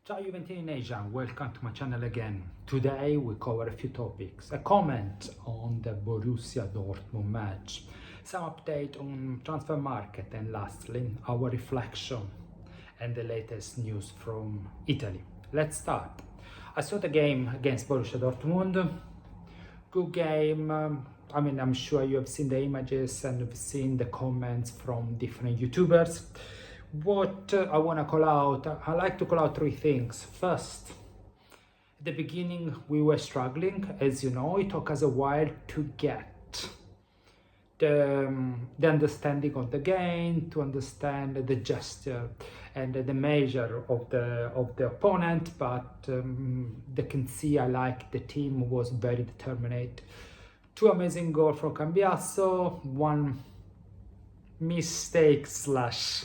Ciao Juventini Nation, welcome to my channel again. Today we cover a few topics, a comment on the Borussia Dortmund match, some update on transfer market, and lastly our reflection and the latest news from Italy. Let's start. I saw the game against Borussia Dortmund. Good game. I'm sure you have seen the images and have seen the comments from different YouTubers. What I want to call out, I like to call out three things. First, at the beginning we were struggling, as you know. It took us a while to get the understanding of the game, to understand the gesture and the measure of the opponent, but they can see I like the team was very determined. Two amazing goals from Cambiasso, one mistake slash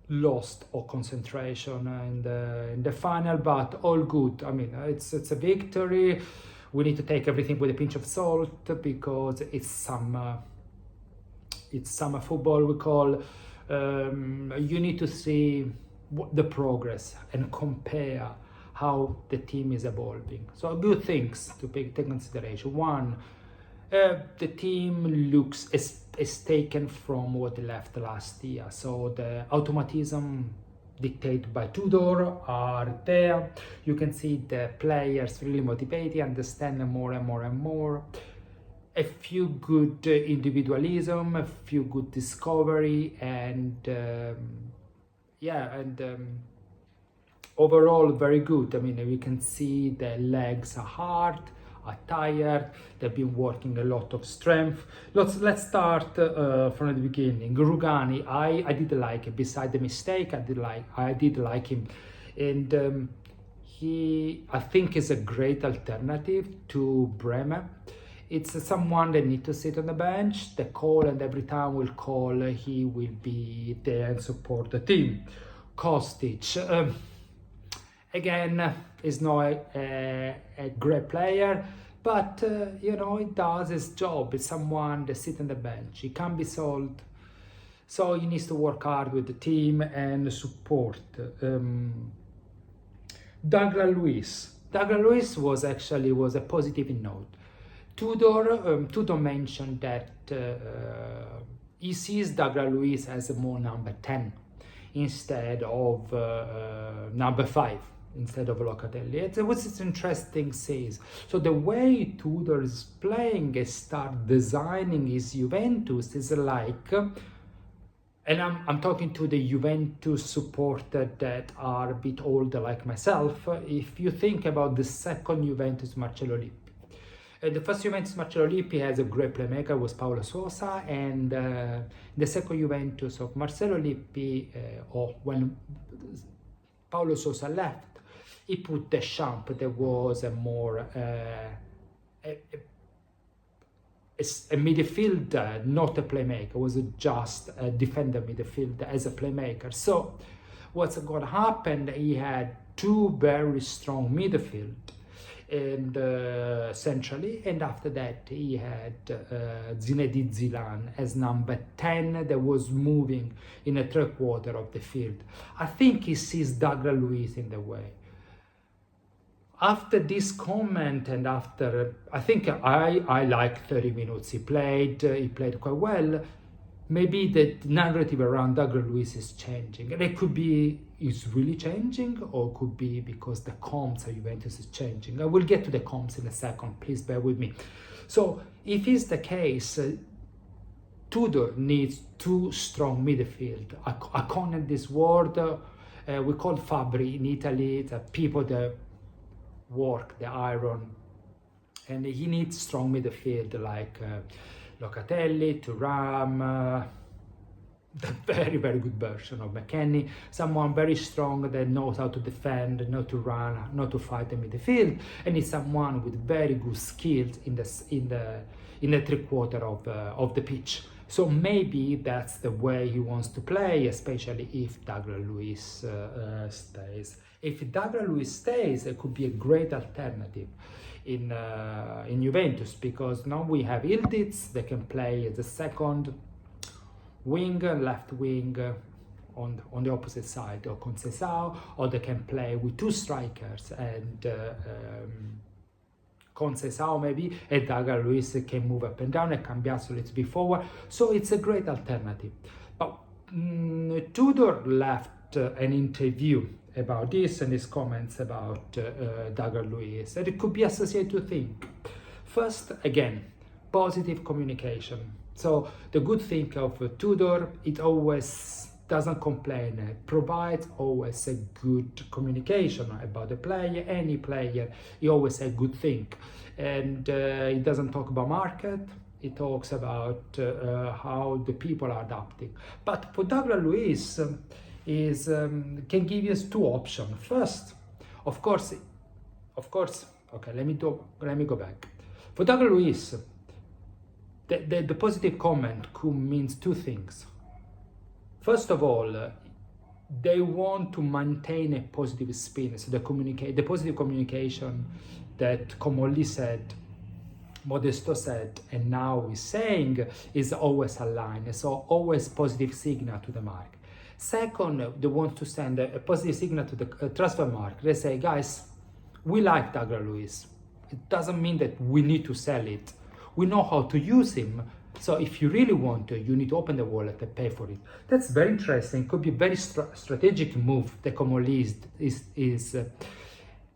lost of concentration in the final, but all good. I mean, it's a victory. We need to take everything with a pinch of salt because it's summer football, we call. You need to see the progress and compare how the team is evolving. So good things to take consideration. One, the team looks is taken from what they left last year. So the automatism dictated by Tudor are there. You can see the players really motivated, understand more and more and more. A few good individualism, a few good discovery, and overall very good. I mean, we can see the legs are hard, are tired. They've been working a lot of strength. Let's start from the beginning. Rugani, I did like it. Beside the mistake, I did like him, and I think is a great alternative to Bremer. It's someone that needs to sit on the bench. The call, and every time we'll call, he will be there and support the team. Kostic. Again, is not a great player, but he does his job. It's someone that sits on the bench. He can be sold, so he needs to work hard with the team and support. Douglas Luiz. Douglas Luiz was a positive note. Tudor mentioned that he sees Douglas Luiz as a more number 10 instead of number 5. Instead of Locatelli. It was interesting says. So the way Tudor is playing and start designing his Juventus is like, and I'm talking to the Juventus supporter that are a bit older like myself. If you think about the second Juventus, Marcello Lippi. The first Juventus, Marcello Lippi, has a great playmaker, was Paulo Sousa, and the second Juventus of Marcello Lippi, or when Paulo Sousa left, he put the Champ. There was a more a midfielder, not a playmaker. It was just a defender midfielder as a playmaker. So what's going to happen? He had two very strong midfield and centrally, and after that he had Zinedine Zidane as number 10 that was moving in a 3/4 of the field. I think he sees Douglas Luiz in the way. After this comment, and after, I think I like 30 minutes he played quite well. Maybe the narrative around Douglas Luiz is changing, and it could be it's really changing, or it could be because the comps of Juventus is changing. I will get to the comps in a second, please bear with me. So if it's the case, Tudor needs two strong midfield. I connect this word, we call Fabri in Italy, the people that work the iron, and he needs strong midfield like Locatelli, Thuram, the very, very good version of McKennie, someone very strong that knows how to defend, not to run, not to fight the midfield, and is someone with very good skills in the 3/4 of the pitch. So maybe that's the way he wants to play, especially if Douglas Luiz stays. If Douglas Luiz stays, it could be a great alternative in Juventus, because now we have Ildiz that can play as a second wing, left wing, on the opposite side, or Conceição, or they can play with two strikers and Conceição maybe, and Douglas Luiz can move up and down, and Cambiaso a little bit forward. So it's a great alternative. But Tudor left an interview about this and his comments about Douglas Luiz, and it could be associated to things. First, again, positive communication. So the good thing of Tudor, it always doesn't complain, it provides always a good communication about the player, any player, he always a good thing. And he doesn't talk about market, he talks about how the people are adapting. But for Douglas Luiz, can give us two options. First, of course, okay, let me go back. For Douglas Luiz, the positive comment could mean two things. First of all, they want to maintain a positive spin, so the positive communication that Comolli said, Modesto said, and now is saying, is always aligned, so always positive signal to the market. Second, they want to send a positive signal to the transfer market. They say, guys, we like Douglas Luiz. It doesn't mean that we need to sell it. We know how to use him. So if you really want to, you need to open the wallet and pay for it. That's very interesting. Could be a very strategic move. The Comolli is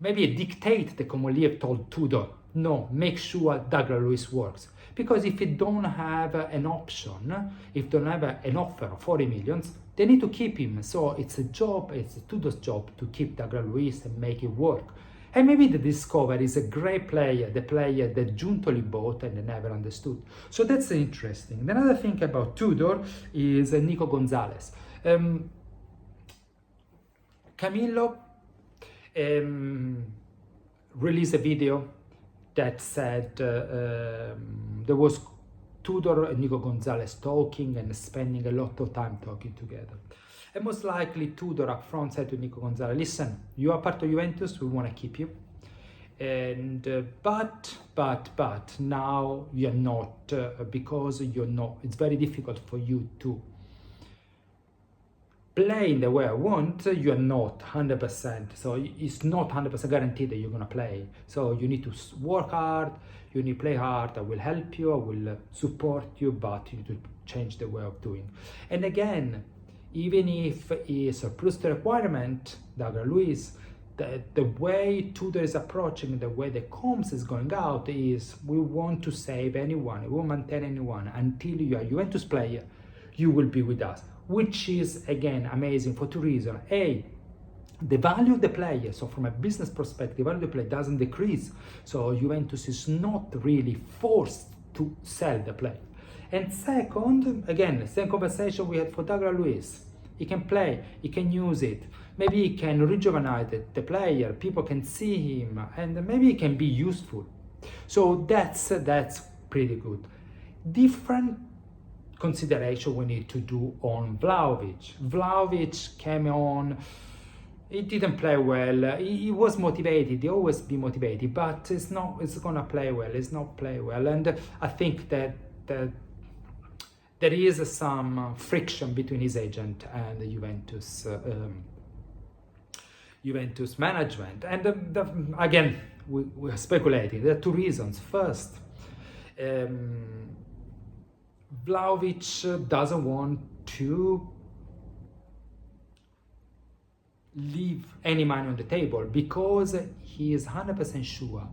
maybe a dictate the Comolli have told Tudor. No, make sure Douglas Luiz works. Because if you don't have an option, if you don't have an offer of 40 millions, they need to keep him. So it's Tudor's job to keep Douglas Luiz and make it work. And maybe the Discover is a great player, the player that Giuntoli bought and they never understood. So that's interesting. Another thing about Tudor is Nico Gonzalez. Camillo released a video that said there was Tudor and Nico Gonzalez talking and spending a lot of time talking together. And most likely Tudor up front said to Nico Gonzalez, listen, you are part of Juventus, we want to keep you. And but now you're not, because you're not, it's very difficult for you to play in the way I want, you're not 100%. So it's not 100% guaranteed that you're going to play. So you need to work hard, you need to play hard, I will help you, I will support you, but you need to change the way of doing. And again, even if he surplus the requirement, Douglas Luiz, the way Tudor is approaching, the way the comms is going out is, we want to save anyone, we won't maintain anyone until you are a Juventus player, you will be with us. Which is, again, amazing for two reasons. A, the value of the player, so from a business perspective, the value of the player doesn't decrease. So Juventus is not really forced to sell the player. And second, again, same conversation we had for Douglas Luiz. He can play, he can use it. Maybe he can rejuvenate the player, people can see him, and maybe he can be useful. So that's pretty good. Different consideration we need to do on Vlahovic. Vlahovic came on, he didn't play well, he was motivated, he always be motivated, but it's gonna play well, it's not play well. And I think that there is some friction between his agent and the Juventus management. And again, we are speculating. There are two reasons. First, Vlahovic doesn't want to leave any money on the table because he is 100% sure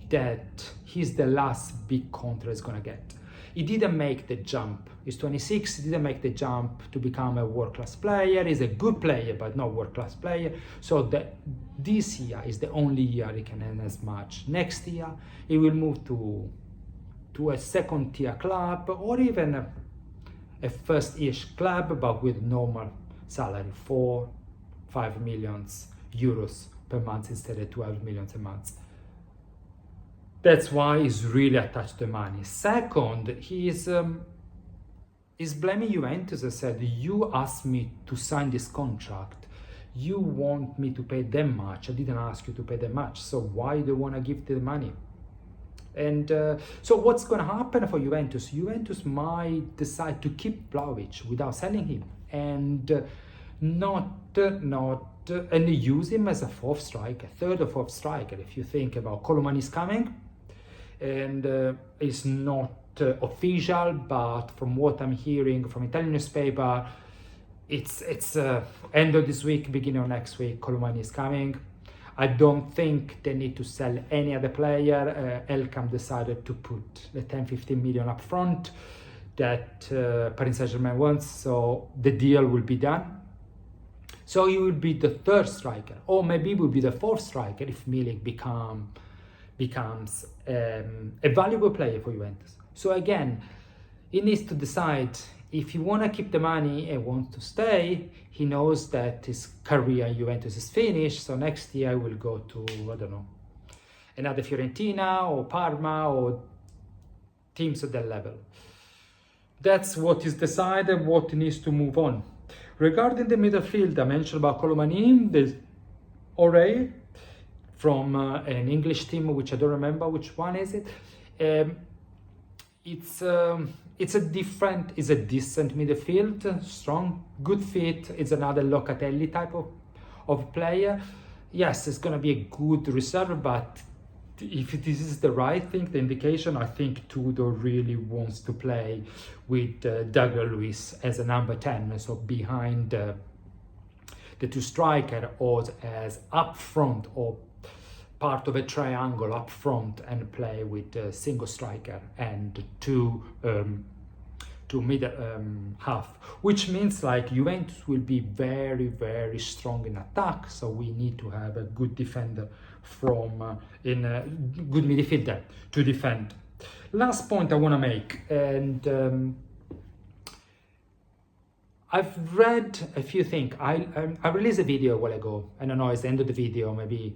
that he's the last big contract he's going to get. He didn't make the jump. He's 26, he didn't make the jump to become a world-class player. He's a good player, but not world-class player. So this year is the only year he can earn as much. Next year, he will move to a second-tier club or even a first-ish club, but with normal salary, 4-5 million euros per month instead of 12 million a month. That's why he's really attached to money. Second, he's blaming Juventus and said, you asked me to sign this contract. You want me to pay them much. I didn't ask you to pay them much. So why do you want to give the money? And so what's going to happen for Juventus? Juventus might decide to keep Vlahovic without selling him and and use him as a fourth striker, third or fourth striker. If you think about Colomani is coming, and it's not official, but from what I'm hearing from Italian newspaper, it's end of this week, beginning of next week, Colomani is coming. I don't think they need to sell any other player. Elkam decided to put the 10-15 million up front that Paris Saint-Germain wants, so the deal will be done. So he will be the third striker, or maybe will be the fourth striker if Milik becomes a valuable player for Juventus. So again, he needs to decide if he want to keep the money and wants to stay. He knows that his career in Juventus is finished, so next year I will go to, I don't know, another Fiorentina or Parma or teams at that level. That's what is decided, what needs to move on. Regarding the midfield, I mentioned about Colomani, there's Ore from an English team, which I don't remember which one is it. It's a decent midfield, strong, good fit. It's another Locatelli type of player. Yes, it's gonna be a good reserve, but if this is the right thing, the indication, I think Tudor really wants to play with Douglas Luiz as a number 10, so behind the two striker, or as up front, or part of a triangle up front, and play with a single striker and two middle half, which means like Juventus will be very, very strong in attack, so we need to have a good defender from in a good midfielder to defend. Last point I want to make, and I've read a few things. I released a video a while ago, and I know it's the end of the video, maybe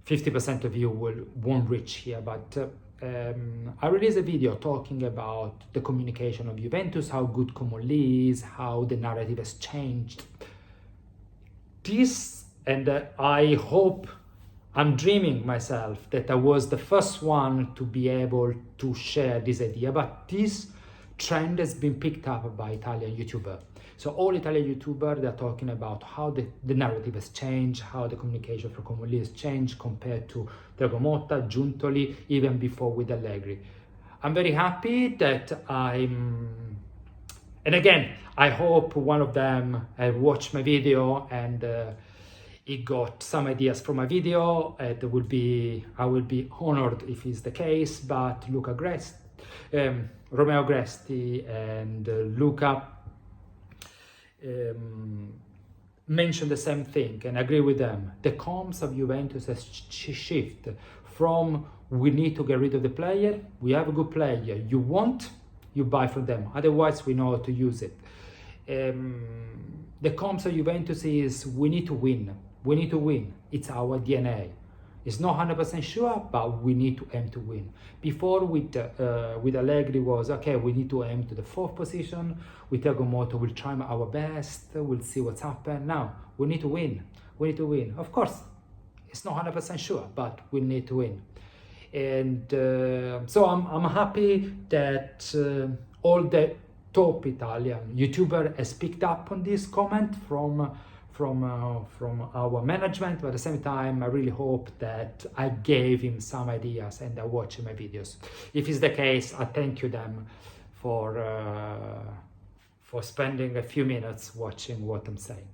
50% of you won't reach here, but I released a video talking about the communication of Juventus, how good Comolli is, how the narrative has changed. This, and I hope, I'm dreaming myself that I was the first one to be able to share this idea, but this trend has been picked up by Italian YouTubers. So all Italian YouTubers, they're talking about how the narrative has changed, how the communication for Comolli has changed compared to Thiago Motta, Giuntoli, even before with Allegri. I'm very happy that and again, I hope one of them watched my video and he got some ideas from my video. I will be honored if it's the case, but Romeo Gresti and Luca mentioned the same thing, and agree with them. The comms of Juventus has shifted from we need to get rid of the player, we have a good player, you want, you buy from them, otherwise we know how to use it. The comms of Juventus is we need to win, it's our DNA. It's not 100% sure, but we need to aim to win. Before with Allegri was, okay, we need to aim to the fourth position. With Thiago Motta, we'll try our best. We'll see what's happened. Now, we need to win. Of course, it's not 100% sure, but we need to win. And so I'm happy that all the top Italian YouTuber has picked up on this comment from our management, but at the same time I really hope that I gave him some ideas and I watch my videos. If it's the case, I thank you them for spending a few minutes watching what I'm saying.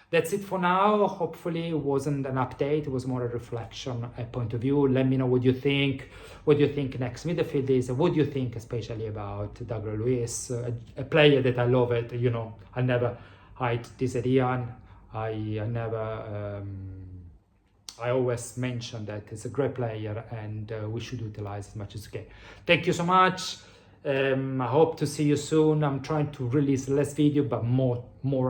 That's it for now. Hopefully it wasn't an update, it was more a reflection, a point of view. Let me know what you think next midfield is, what do you think especially about Douglas Luiz, a player that I love it, you know, I never hide this idea. I always mention that it's a great player and we should utilize as much as we can. Thank you so much. I hope to see you soon. I'm trying to release less video, but more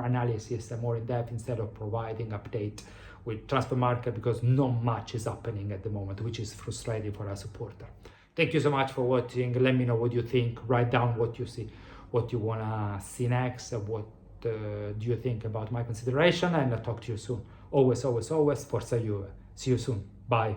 analysis and more in depth instead of providing update with transfer market, because not much is happening at the moment, which is frustrating for a supporter. Thank you so much for watching. Let me know what you think. Write down what you see, what you wanna see next, what do you think about my consideration, and I'll talk to you soon. Always, Forza Juve. See you soon. Bye.